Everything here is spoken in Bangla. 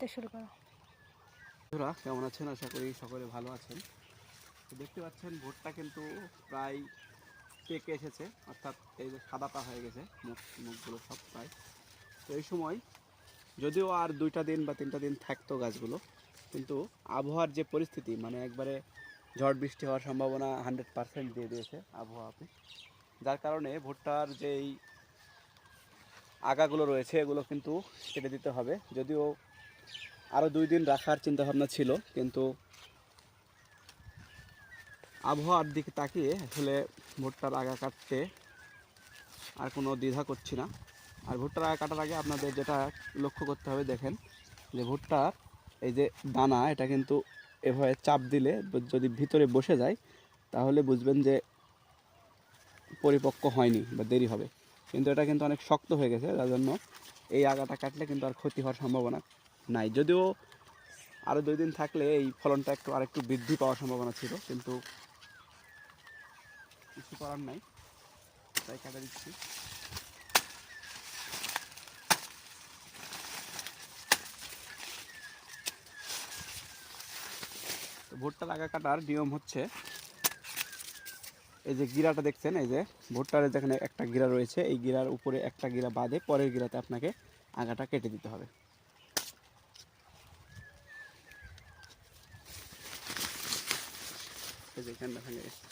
বলতে শুরু করো। বন্ধুরা কেমন আছেন? আশা করি সকলে ভালো আছেন। তো দেখতে পাচ্ছেন ভুট্টা কিন্তু প্রায় পেকে এসেছে, অর্থাৎ এই যে সাদাটা হয়ে গেছে মুখগুলো সব প্রায়। তো এই সময় যদিও আর 2টা দিন বা 3টা দিন থাকতো গাছগুলো, কিন্তু আবহাওয়ার যে পরিস্থিতি মানে একবারে ঝড় বৃষ্টি হওয়ার সম্ভাবনা 100% দিয়ে দিয়েছে আবহাওয়া অফিস, যার কারণে ভুট্টার যেই আগাগুলো রয়েছে এগুলো কিন্তু কেটে দিতে হবে। যদিও আরও 2 দিন রাখার চিন্তাভাবনা ছিল, কিন্তু আবহাওয়ার দিকে তাকিয়ে আসলে ভুট্টার আগা কাটতে আর কোনো দ্বিধা করছি না। আর ভুট্টার আগা কাটার আগে আপনাদের যেটা লক্ষ্য করতে হবে, দেখেন যে ভুট্টার এই যে দানা, এটা কিন্তু এভাবে চাপ দিলে যদি ভিতরে বসে যায় তাহলে বুঝবেন যে পরিপক্ক হয়নি বা দেরি হবে। কিন্তু এটা কিন্তু অনেক শক্ত হয়ে গেছে, যার জন্য এই আগাটা কাটলে কিন্তু আর ক্ষতি হওয়ার সম্ভাবনা নাই। যদিও আরও 2 দিন থাকলে এই ফলনটা আরেকটু বৃদ্ধি পাওয়ার সম্ভাবনা ছিল, কিন্তু কিছু করার নাই, তাই কাটা দিচ্ছি। তো ভুট্টার আগা কাটার নিয়ম হচ্ছে, এই যে গিরাটা দেখছেন, এই যে ভুট্টার যেখানে একটা গিরা রয়েছে, এই গিরার উপরে একটা গিরা বাদে পরের গিরাতে আপনাকে আগাটা কেটে দিতে হবে। এই যে এখানটা ভেঙে গেছে।